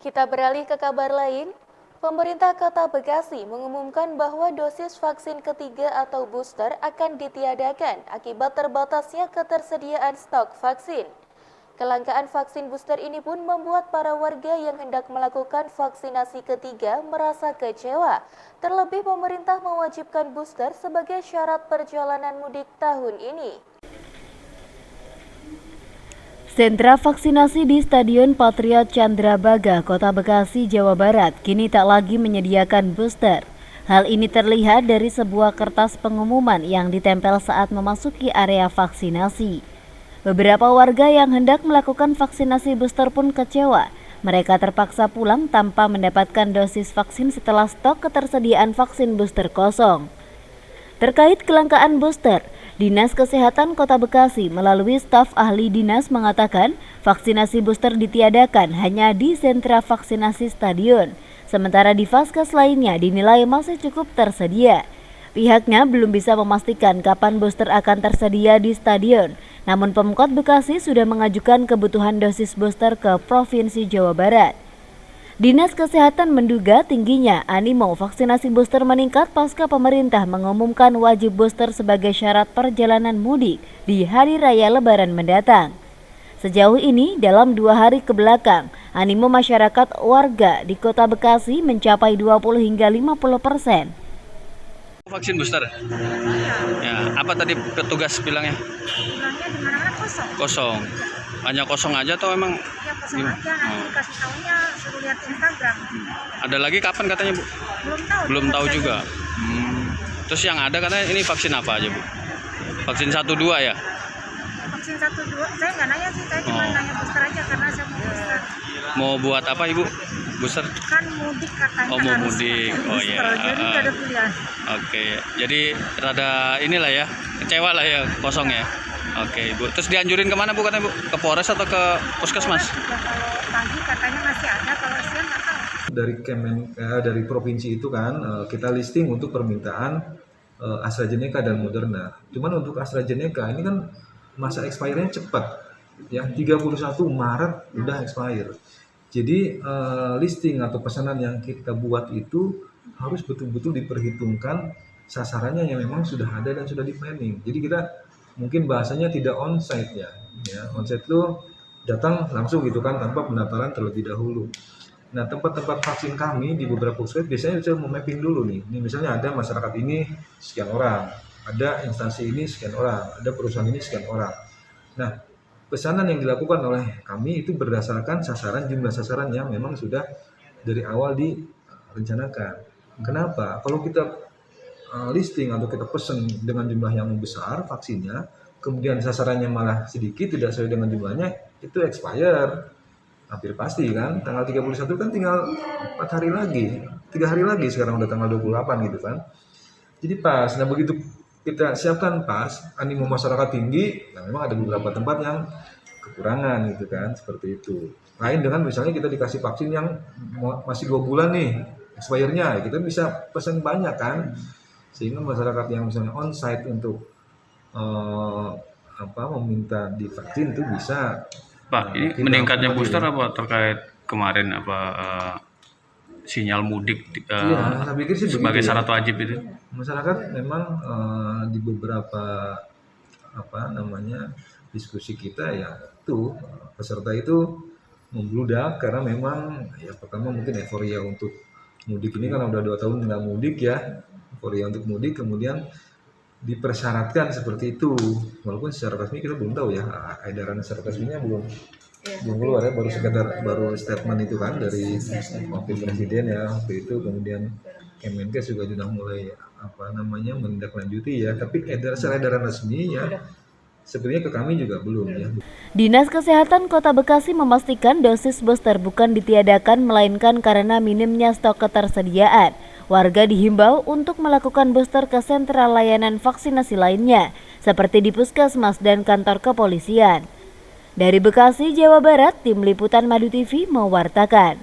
Kita beralih ke kabar lain. Pemerintah Kota Bekasi mengumumkan bahwa dosis vaksin ketiga atau booster akan ditiadakan akibat terbatasnya ketersediaan stok vaksin. Kelangkaan vaksin booster ini pun membuat para warga yang hendak melakukan vaksinasi ketiga merasa kecewa. Terlebih pemerintah mewajibkan booster sebagai syarat perjalanan mudik tahun ini. Sentra vaksinasi di Stadion Patriot Candrabaga, Kota Bekasi, Jawa Barat, kini tak lagi menyediakan booster. Hal ini terlihat dari sebuah kertas pengumuman yang ditempel saat memasuki area vaksinasi. Beberapa warga yang hendak melakukan vaksinasi booster pun kecewa. Mereka terpaksa pulang tanpa mendapatkan dosis vaksin setelah stok ketersediaan vaksin booster kosong. Terkait kelangkaan booster, Dinas Kesehatan Kota Bekasi melalui staf ahli dinas mengatakan vaksinasi booster ditiadakan hanya di sentra vaksinasi stadion, sementara di vaskes lainnya dinilai masih cukup tersedia. Pihaknya belum bisa memastikan kapan booster akan tersedia di stadion, namun Pemkot Bekasi sudah mengajukan kebutuhan dosis booster ke Provinsi Jawa Barat. Dinas Kesehatan menduga tingginya animo vaksinasi booster meningkat pasca pemerintah mengumumkan wajib booster sebagai syarat perjalanan mudik di Hari Raya Lebaran mendatang. Sejauh ini, dalam 2 hari kebelakang, animo masyarakat warga di Kota Bekasi mencapai 20 hingga 50%. Vaksin booster? Ya, apa tadi petugas bilangnya? Bilangnya di mana-mana kosong. Kosong. Hanya kosong aja atau emang? Ya kosong aja, nanti dikasih tahunya suruh lihat Instagram. Ada lagi kapan katanya, Bu? Belum tahu juga. Terus yang ada katanya ini vaksin apa aja, Bu? Vaksin 1-2 ya? Vaksin 1-2, saya nggak nanya sih, saya cuma nanya booster aja karena saya mau booster. Mau buat apa, Ibu? Booster? Kan mudik katanya. Oh, mau mudik. Oh iya. Jadi nggak ada pilihan. Oke, jadi rada inilah ya, kecewa lah ya kosong ya. Oke, Ibu. Terus dianjurin kemana, Bu, katanya, Bu? Ke Polres atau ke Puskesmas? Kalau pagi katanya masih ada, kalau siang nggak tahu. Dari provinsi itu kan kita listing untuk permintaan AstraZeneca dan Moderna. Cuman untuk AstraZeneca ini kan masa expire-nya cepat, ya 31 Maret udah expire. Jadi listing atau pesanan yang kita buat itu harus betul-betul diperhitungkan sasarannya yang memang sudah ada dan sudah di planning. Jadi kita mungkin bahasanya tidak onsite ya. Onsite itu datang langsung gitu kan tanpa pendaftaran terlebih dahulu. Nah, tempat-tempat vaksin kami di beberapa puskesmas biasanya sudah memapping dulu nih. Ini misalnya ada masyarakat ini sekian orang, ada instansi ini sekian orang, ada perusahaan ini sekian orang. Nah, pesanan yang dilakukan oleh kami itu berdasarkan jumlah sasaran yang memang sudah dari awal direncanakan. Kenapa? Kalau kita listing atau kita pesan dengan jumlah yang besar vaksinnya, kemudian sasarannya malah sedikit, tidak sesuai dengan jumlahnya, itu expire. Hampir pasti kan, tanggal 31 kan tinggal 4 hari lagi, 3 hari lagi sekarang udah tanggal 28 gitu kan. Jadi pas, nah begitu kita siapkan pas, animo masyarakat tinggi, nah memang ada beberapa tempat yang kekurangan gitu kan, seperti itu. Lain dengan misalnya kita dikasih vaksin yang masih 2 bulan nih, expire-nya, kita bisa pesan banyak kan, sehingga masyarakat yang misalnya onsite untuk meminta divaksin itu bisa. Pak, ini meningkatnya booster apa terkait kemarin sinyal mudik ya, saya pikir sih sebagai begitu, syarat wajib itu? Masyarakat memang di beberapa diskusi kita ya itu peserta itu membludak karena memang ya pertama mungkin euforia untuk mudik ini kan udah 2 tahun nggak mudik ya, euforia untuk mudik, kemudian dipersyaratkan seperti itu, walaupun secara resmi kita belum tahu ya, edaran secara resminya belum keluar ya, baru statement itu kan dari wakil presiden ya waktu itu, kemudian Kemenkes juga sudah mulai menindaklanjuti ya, tapi secara edaran resmi ya sebenarnya ke kami juga belum ya. Dinas Kesehatan Kota Bekasi memastikan dosis booster bukan ditiadakan melainkan karena minimnya stok ketersediaan. Warga dihimbau untuk melakukan booster ke sentra layanan vaksinasi lainnya, seperti di Puskesmas dan kantor kepolisian. Dari Bekasi, Jawa Barat, Tim Liputan Madu TV mewartakan.